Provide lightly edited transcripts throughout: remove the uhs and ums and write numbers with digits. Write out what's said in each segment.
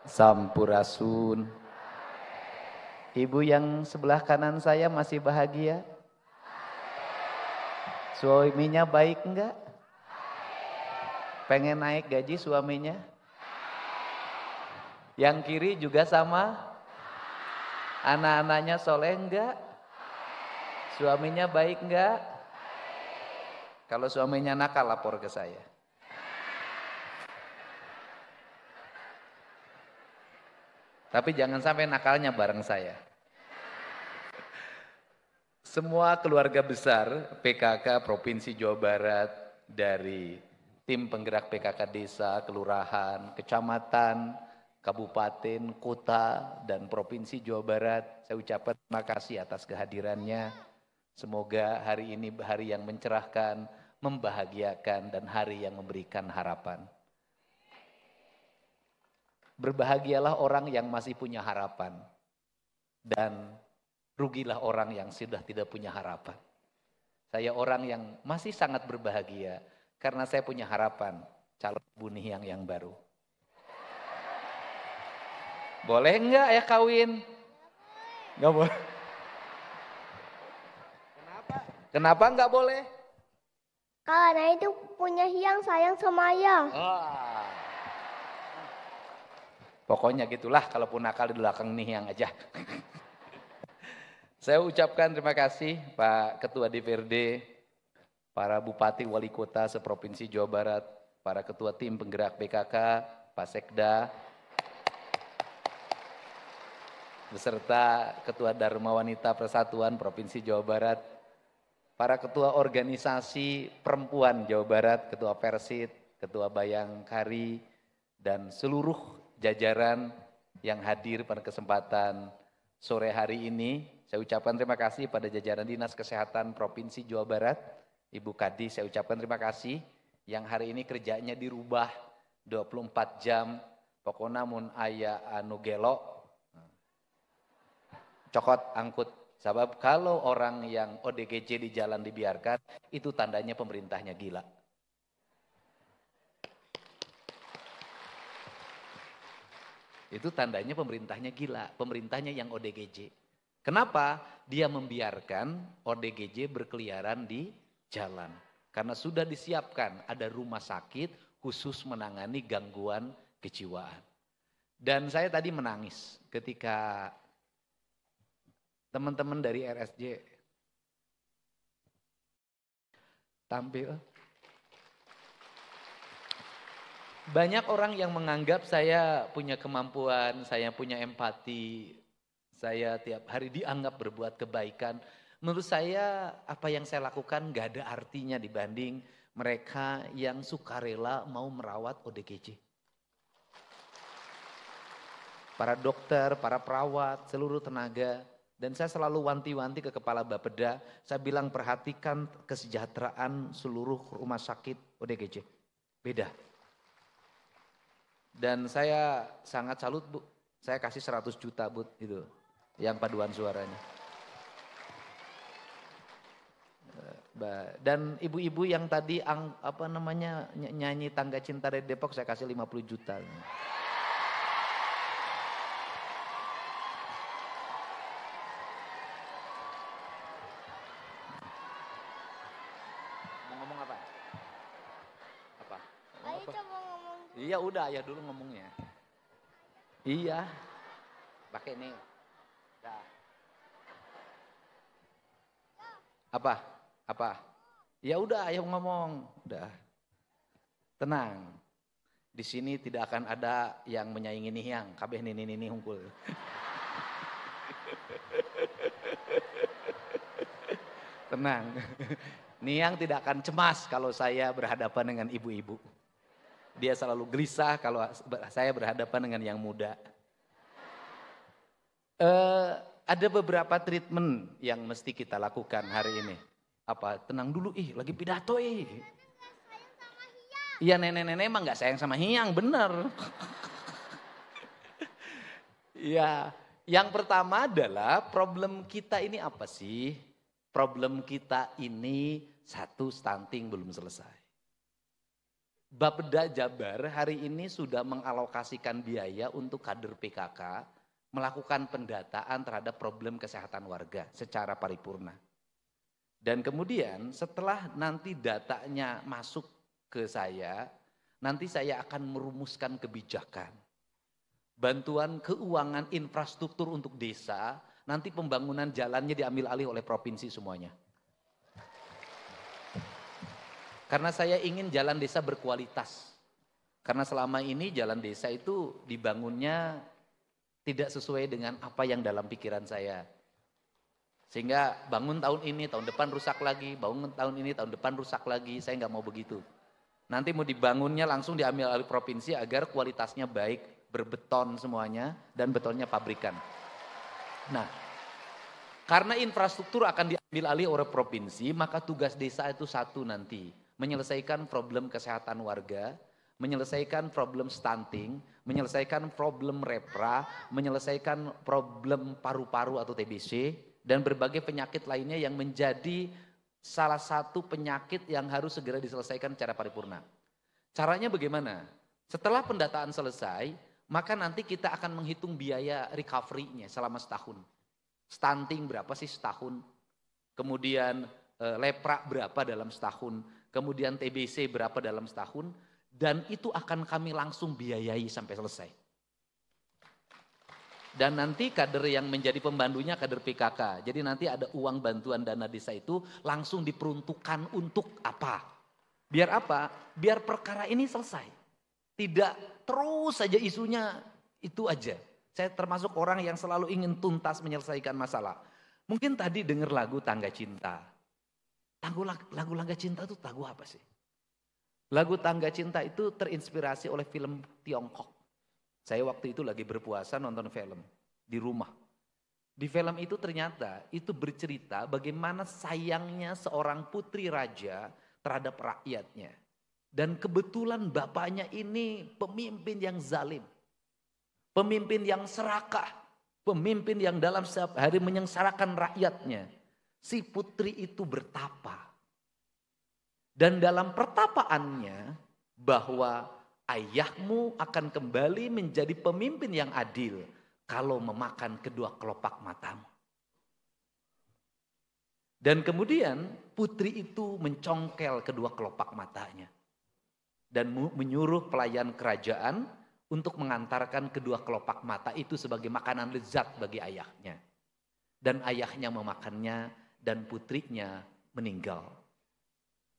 Sampurasun. Ibu yang sebelah kanan saya masih bahagia? Suaminya baik enggak? Pengen naik gaji suaminya? Yang kiri juga sama? Anak-anaknya soleh enggak? Suaminya baik enggak? Kalau suaminya nakal lapor ke saya. Tapi jangan sampai nakalnya bareng saya. Semua keluarga besar PKK Provinsi Jawa Barat, dari tim penggerak PKK desa, kelurahan, kecamatan, kabupaten, kota, dan Provinsi Jawa Barat, saya ucapkan terima kasih atas kehadirannya. Semoga hari ini hari yang mencerahkan, membahagiakan, dan hari yang memberikan harapan. Berbahagialah orang yang masih punya harapan, dan rugilah orang yang sudah tidak punya harapan. Saya orang yang masih sangat berbahagia karena saya punya harapan calon Ibu Nihiang yang baru. Boleh enggak ya kawin? Enggak boleh. Kenapa enggak boleh? Karena itu punya Hyang sayang sama ayah. Pokoknya gitulah, kalaupun nakal di belakang Nihiang aja. Saya ucapkan terima kasih Pak Ketua DPRD, para Bupati Wali Kota seprovinsi Jawa Barat, para Ketua Tim Penggerak PKK, Pak Sekda, beserta Ketua Dharma Wanita Persatuan Provinsi Jawa Barat, para Ketua Organisasi Perempuan Jawa Barat, Ketua Persit, Ketua Bayangkari, dan seluruh jajaran yang hadir pada kesempatan sore hari ini. Saya ucapkan terima kasih pada jajaran Dinas Kesehatan Provinsi Jawa Barat, Ibu Kadis, saya ucapkan terima kasih yang hari ini kerjanya dirubah 24 jam, pokoknya mun aya anu gelo, cokot angkut. Sebab kalau orang yang ODGJ di jalan dibiarkan, itu tandanya pemerintahnya gila. Itu tandanya pemerintahnya gila, pemerintahnya yang ODGJ. Kenapa? Dia membiarkan ODGJ berkeliaran di jalan. Karena sudah disiapkan ada rumah sakit khusus menangani gangguan kejiwaan. Dan saya tadi menangis ketika teman-teman dari RSJ tampil. Banyak orang yang menganggap saya punya kemampuan, saya punya empati, saya tiap hari dianggap berbuat kebaikan. Menurut saya apa yang saya lakukan gak ada artinya dibanding mereka yang sukarela mau merawat ODGJ. Para dokter, para perawat, seluruh tenaga. Dan saya selalu wanti-wanti ke Kepala Bapeda, saya bilang perhatikan kesejahteraan seluruh rumah sakit ODGJ. Beda. Dan saya sangat salut Bu, saya kasih 100 juta Bu itu, yang paduan suaranya. Dan ibu-ibu yang tadi nyanyi Tangga Cinta dari Depok, saya kasih 50 juta. Mau ngomong apa? Apa? Iya udah, ayah dulu ngomongnya. Iya. Pakai ini. Dah. Apa? Apa? Ya udah, ayah ngomong. Udah. Tenang. Di sini tidak akan ada yang menyaingi Nihiang. Kabeh nini hungkul. Tenang. Nihiang tidak akan cemas kalau saya berhadapan dengan ibu-ibu. Dia selalu gelisah kalau saya berhadapan dengan yang muda. Ada beberapa treatment yang mesti kita lakukan hari ini. Apa? Tenang dulu, lagi pidato Iya, nenek-nenek emang gak sayang sama Hiang, bener. Ya, yang pertama adalah problem kita ini apa sih? Problem kita ini satu, stunting belum selesai. Bapeda Jabar hari ini sudah mengalokasikan biaya untuk kader PKK melakukan pendataan terhadap problem kesehatan warga secara paripurna. Dan kemudian setelah nanti datanya masuk ke saya, nanti saya akan merumuskan kebijakan. Bantuan keuangan infrastruktur untuk desa, nanti pembangunan jalannya diambil alih oleh provinsi semuanya. Karena saya ingin jalan desa berkualitas. Karena selama ini jalan desa itu dibangunnya tidak sesuai dengan apa yang dalam pikiran saya. Sehingga bangun tahun ini, tahun depan rusak lagi, bangun tahun ini, tahun depan rusak lagi. Saya nggak mau begitu. Nanti mau dibangunnya langsung diambil alih provinsi agar kualitasnya baik, berbeton semuanya, dan betonnya pabrikan. Nah, karena infrastruktur akan diambil alih oleh provinsi, maka tugas desa itu satu nanti. Menyelesaikan problem kesehatan warga, menyelesaikan problem stunting, menyelesaikan problem repra, menyelesaikan problem paru-paru atau TBC, dan berbagai penyakit lainnya yang menjadi salah satu penyakit yang harus segera diselesaikan secara paripurna. Caranya bagaimana? Setelah pendataan selesai, maka nanti kita akan menghitung biaya recovery-nya selama setahun. Stunting berapa sih setahun? Kemudian lepra berapa dalam setahun? Kemudian TBC berapa dalam setahun? Dan itu akan kami langsung biayai sampai selesai. Dan nanti kader yang menjadi pembantunya kader PKK. Jadi nanti ada uang bantuan dana desa itu langsung diperuntukkan untuk apa? Biar apa? Biar perkara ini selesai. Tidak terus saja isunya itu aja. Saya termasuk orang yang selalu ingin tuntas menyelesaikan masalah. Mungkin tadi dengar lagu Tangga Cinta. Lagu Tangga Cinta itu lagu apa sih? Lagu Tangga Cinta itu terinspirasi oleh film Tiongkok. Saya waktu itu lagi berpuasa nonton film di rumah. Di film itu ternyata itu bercerita bagaimana sayangnya seorang putri raja terhadap rakyatnya. Dan kebetulan bapaknya ini pemimpin yang zalim. Pemimpin yang serakah. Pemimpin yang dalam setiap hari menyengsarakan rakyatnya. Si putri itu bertapa. Dan dalam pertapaannya bahwa ayahmu akan kembali menjadi pemimpin yang adil kalau memakan kedua kelopak matamu. Dan kemudian putri itu mencongkel kedua kelopak matanya. Dan menyuruh pelayan kerajaan untuk mengantarkan kedua kelopak mata itu sebagai makanan lezat bagi ayahnya. Dan ayahnya memakannya dan putrinya meninggal.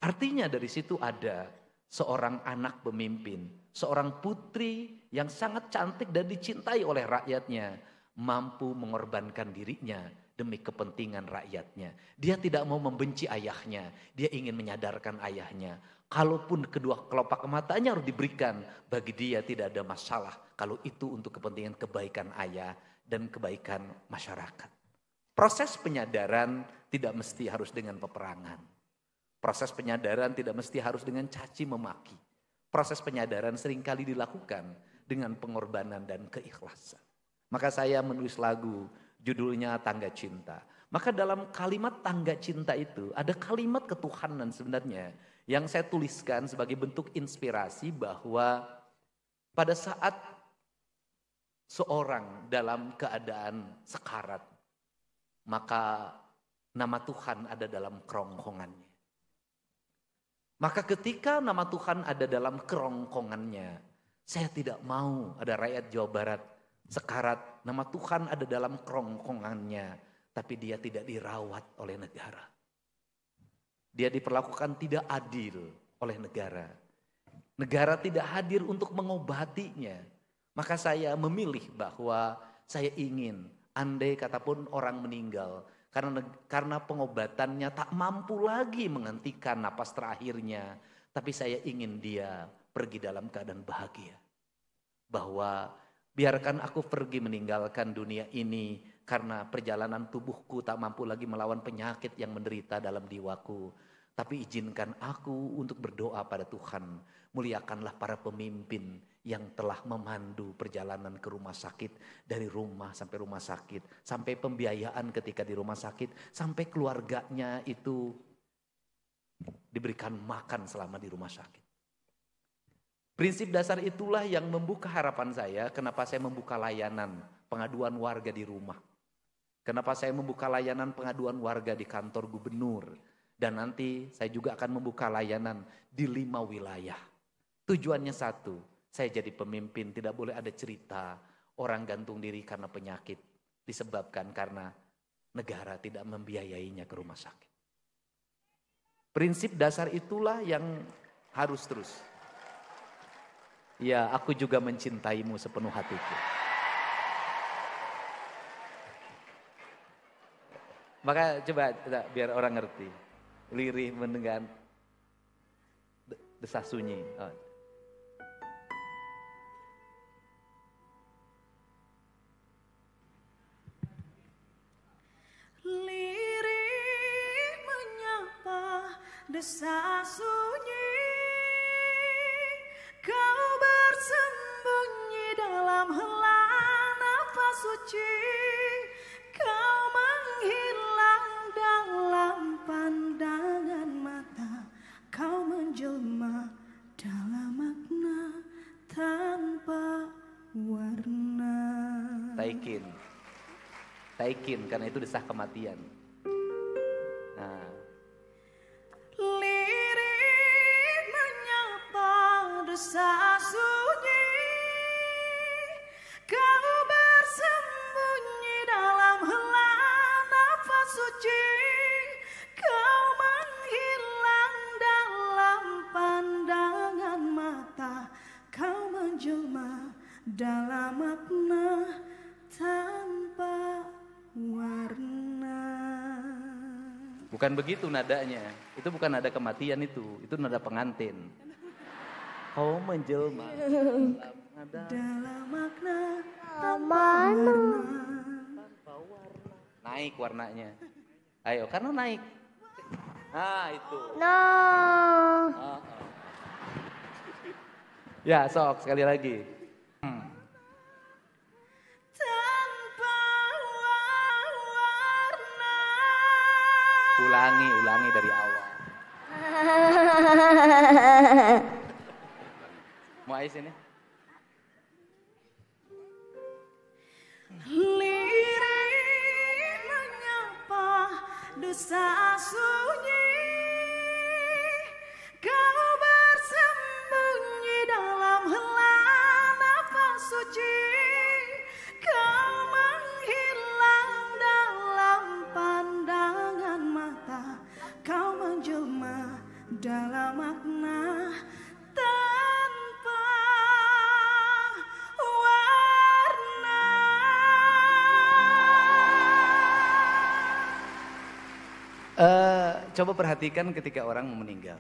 Artinya dari situ ada seorang anak pemimpin, seorang putri yang sangat cantik dan dicintai oleh rakyatnya, mampu mengorbankan dirinya demi kepentingan rakyatnya. Dia tidak mau membenci ayahnya, dia ingin menyadarkan ayahnya. Kalaupun kedua kelopak matanya harus diberikan, bagi dia tidak ada masalah kalau itu untuk kepentingan kebaikan ayah dan kebaikan masyarakat. Proses penyadaran tidak mesti harus dengan peperangan. Proses penyadaran tidak mesti harus dengan caci memaki. Proses penyadaran seringkali dilakukan dengan pengorbanan dan keikhlasan. Maka saya menulis lagu judulnya Tangga Cinta. Maka dalam kalimat tangga cinta itu ada kalimat ketuhanan sebenarnya yang saya tuliskan sebagai bentuk inspirasi bahwa pada saat seorang dalam keadaan sekarat, maka nama Tuhan ada dalam kerongkongannya. Maka ketika nama Tuhan ada dalam kerongkongannya, saya tidak mau ada rakyat Jawa Barat sekarat, nama Tuhan ada dalam kerongkongannya, tapi dia tidak dirawat oleh negara. Dia diperlakukan tidak adil oleh negara. Negara tidak hadir untuk mengobatinya. Maka saya memilih bahwa saya ingin, andai katapun orang meninggal, karena pengobatannya tak mampu lagi menghentikan napas terakhirnya. Tapi saya ingin dia pergi dalam keadaan bahagia. Bahwa biarkan aku pergi meninggalkan dunia ini karena perjalanan tubuhku tak mampu lagi melawan penyakit yang menderita dalam jiwaku. Tapi izinkan aku untuk berdoa pada Tuhan. Muliakanlah para pemimpin yang telah memandu perjalanan ke rumah sakit. Dari rumah sampai rumah sakit. Sampai pembiayaan ketika di rumah sakit. Sampai keluarganya itu diberikan makan selama di rumah sakit. Prinsip dasar itulah yang membuka harapan saya, kenapa saya membuka layanan pengaduan warga di rumah. Kenapa saya membuka layanan pengaduan warga di kantor gubernur. Dan nanti saya juga akan membuka layanan di 5 wilayah. Tujuannya satu, saya jadi pemimpin, tidak boleh ada cerita orang gantung diri karena penyakit. Disebabkan karena negara tidak membiayainya ke rumah sakit. Prinsip dasar itulah yang harus terus. Ya, aku juga mencintaimu sepenuh hatiku. Maka coba biar orang ngerti. Lirih mendengar desah sunyi. Oh. Lirih menyapa desah sunyi, kau bersembunyi dalam helaan nafas suci, kau menghilang dalam pandangan mata, kau menjelma dalam makna tanpa warna. Taikin, karena itu desah kematian. Nah. Lirih menyapa desah sunyi, kau bersembunyi dalam helaan nafas suci, kau menghilang dalam pandangan mata, kau menjelma dalam makna tanpa warna. Bukan begitu nadanya, itu bukan nada kematian itu nada pengantin. Kau menjelma dalam makna Tanpa warna. naik warnanya. Ayo, karena naik. Nah itu. Nah. Ya, sok sekali lagi. tanpa warna. Ulangi dari awal. Mau Ais ini? Lirih menyapa desah sunyi, kau bersembunyi dalam helaan nafas suci, kau menghilang dalam pandangan mata, kau menjelma dalam makna tanpa warna. Coba perhatikan ketika orang mau meninggal.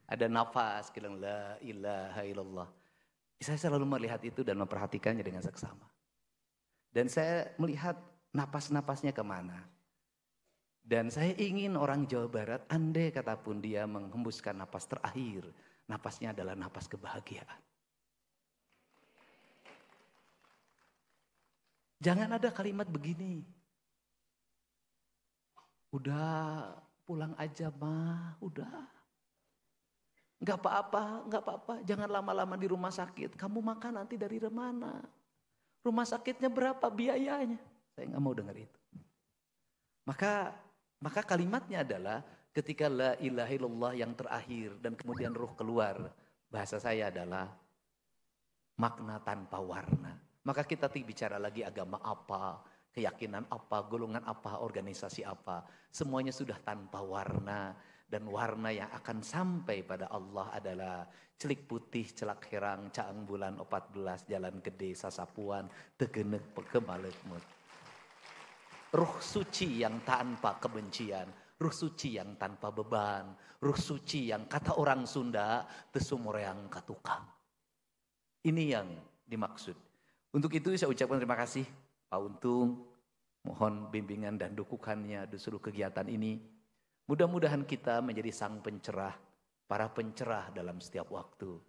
Ada nafas, bilang la ilaha illallah. Saya selalu melihat itu dan memperhatikannya dengan seksama. Dan saya melihat napas-napasnya kemana. Dan saya ingin orang Jawa Barat, andai kata pun dia menghembuskan napas terakhir, napasnya adalah napas kebahagiaan. Jangan ada kalimat begini. Udah pulang aja mah, udah. Enggak apa-apa. Jangan lama-lama di rumah sakit. Kamu makan nanti dari mana? Rumah sakitnya berapa biayanya? Saya nggak mau dengar itu. Maka kalimatnya adalah ketika la ilaha illallah yang terakhir dan kemudian ruh keluar. Bahasa saya adalah makna tanpa warna. Maka kita bicara lagi agama apa, keyakinan apa, golongan apa, organisasi apa. Semuanya sudah tanpa warna. Dan warna yang akan sampai pada Allah adalah celik putih, celak herang, caang bulan 14, jalan gede, sasapuan, tegenek, kemalekmut. Ruh suci yang tanpa kebencian, ruh suci yang tanpa beban, ruh suci yang kata orang Sunda, tesumurang katukang. Ini yang dimaksud. Untuk itu saya ucapkan terima kasih Pak Untung, mohon bimbingan dan dukungannya di seluruh kegiatan ini. Mudah-mudahan kita menjadi sang pencerah, para pencerah dalam setiap waktu.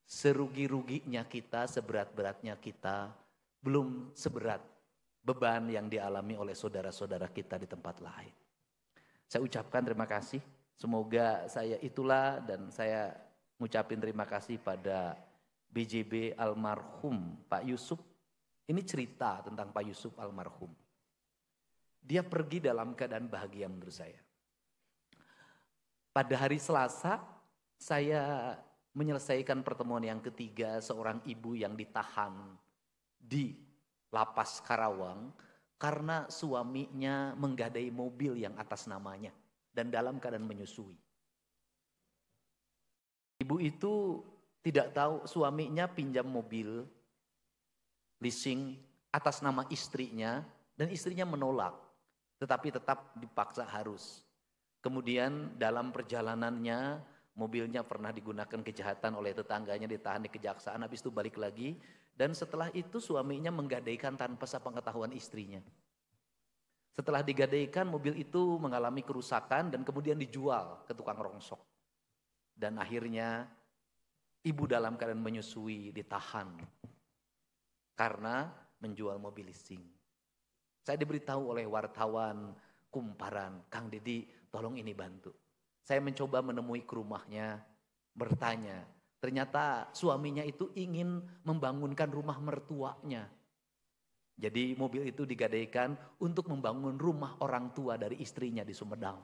Serugi-ruginya kita, seberat-beratnya kita, belum seberat beban yang dialami oleh saudara-saudara kita di tempat lain. Saya ucapkan terima kasih. Semoga saya itulah dan saya ngucapin terima kasih pada BJB almarhum Pak Yusuf. Ini cerita tentang Pak Yusuf almarhum. Dia pergi dalam keadaan bahagia menurut saya. Pada hari Selasa, saya menyelesaikan pertemuan yang ketiga seorang ibu yang ditahan di Lapas Karawang karena suaminya menggadai mobil yang atas namanya dan dalam keadaan menyusui. Ibu itu tidak tahu suaminya pinjam mobil leasing atas nama istrinya dan istrinya menolak, tetapi tetap dipaksa harus. Kemudian dalam perjalanannya mobilnya pernah digunakan kejahatan oleh tetangganya, ditahan di kejaksaan, habis itu balik lagi. Dan setelah itu suaminya menggadaikan tanpa sepengetahuan istrinya. Setelah digadaikan mobil itu mengalami kerusakan dan kemudian dijual ke tukang rongsok. Dan akhirnya ibu dalam keadaan menyusui ditahan karena menjual mobil leasing. Saya diberitahu oleh wartawan Kumparan, Kang Didi tolong ini bantu. Saya mencoba menemui ke rumahnya, bertanya. Ternyata suaminya itu ingin membangunkan rumah mertuanya. Jadi mobil itu digadaikan untuk membangun rumah orang tua dari istrinya di Sumedang.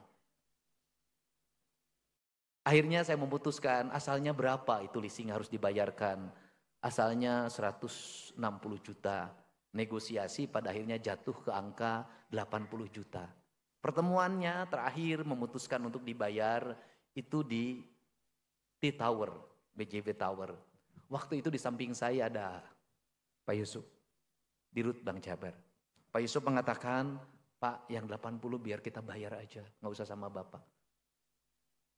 Akhirnya saya memutuskan asalnya berapa itu leasing harus dibayarkan. Asalnya 160 juta. Negosiasi pada akhirnya jatuh ke angka 80 juta. Pertemuannya terakhir memutuskan untuk dibayar itu di T-Tower, BJB Tower. Waktu itu di samping saya ada Pak Yusuf, Dirut Bank Jabar. Pak Yusuf mengatakan, Pak yang 80 biar kita bayar aja, nggak usah sama Bapak.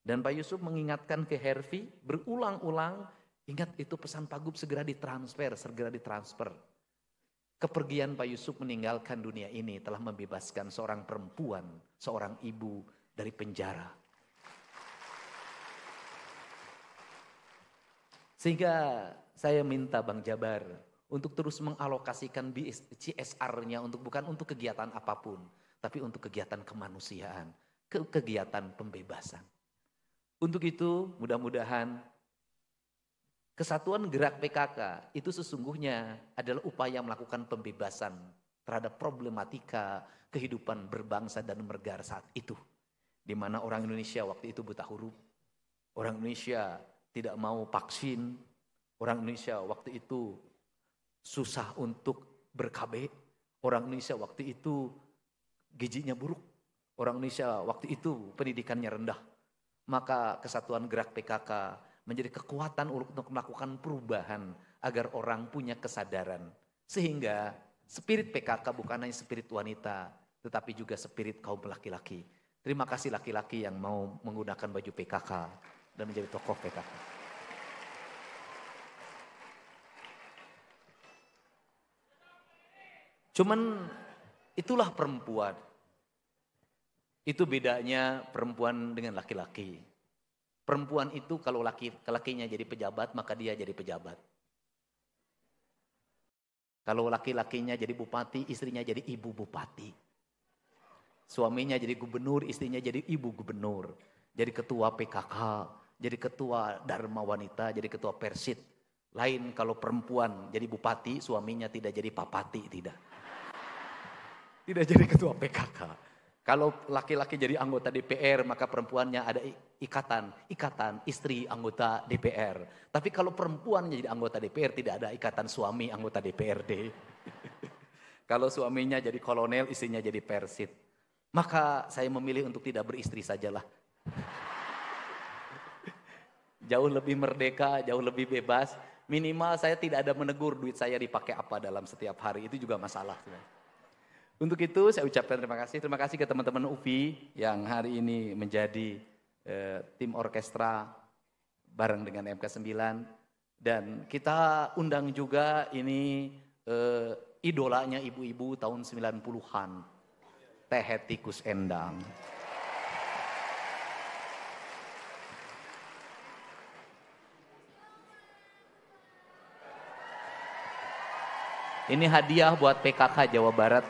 Dan Pak Yusuf mengingatkan ke Hervi berulang-ulang, ingat itu pesan Pak Gub segera ditransfer. Kepergian Pak Yusuf meninggalkan dunia ini telah membebaskan seorang perempuan, seorang ibu dari penjara. Sehingga saya minta Bank Jabar untuk terus mengalokasikan CSR-nya bukan untuk kegiatan apapun, tapi untuk kegiatan kemanusiaan, kegiatan pembebasan. Untuk itu mudah-mudahan kesatuan gerak PKK itu sesungguhnya adalah upaya melakukan pembebasan terhadap problematika kehidupan berbangsa dan bernegara saat itu. Di mana orang Indonesia waktu itu buta huruf, orang Indonesia tidak mau vaksin, orang Indonesia waktu itu susah untuk ber-KB, orang Indonesia waktu itu gizinya buruk, orang Indonesia waktu itu pendidikannya rendah. Maka kesatuan gerak PKK menjadi kekuatan untuk melakukan perubahan agar orang punya kesadaran. Sehingga spirit PKK bukan hanya spirit wanita, tetapi juga spirit kaum laki-laki. Terima kasih laki-laki yang mau menggunakan baju PKK dan menjadi tokoh PKK. Cuman itulah perempuan. Itu bedanya perempuan dengan laki-laki. Perempuan itu kalau laki-lakinya jadi pejabat, maka dia jadi pejabat. Kalau laki-lakinya jadi bupati, istrinya jadi ibu bupati. Suaminya jadi gubernur, istrinya jadi ibu gubernur. Jadi ketua PKK, jadi ketua Dharma Wanita, jadi ketua Persit. Lain kalau perempuan jadi bupati, suaminya tidak jadi papati, tidak. Tidak jadi ketua PKK. Kalau laki-laki jadi anggota DPR, maka perempuannya ada ikatan istri anggota DPR. Tapi kalau perempuan jadi anggota DPR, tidak ada ikatan suami anggota DPRD. Kalau suaminya jadi kolonel, istrinya jadi persit. Maka saya memilih untuk tidak beristri sajalah. Jauh lebih merdeka, jauh lebih bebas. Minimal saya tidak ada menegur duit saya dipakai apa dalam setiap hari. Itu juga masalah. Untuk itu saya ucapkan terima kasih. Terima kasih ke teman-teman UPI yang hari ini menjadi tim orkestra bareng dengan MK9. Dan kita undang juga ini idolanya ibu-ibu tahun 90-an. Teh Hetty Koes Endang. Ini hadiah buat PKK Jawa Barat.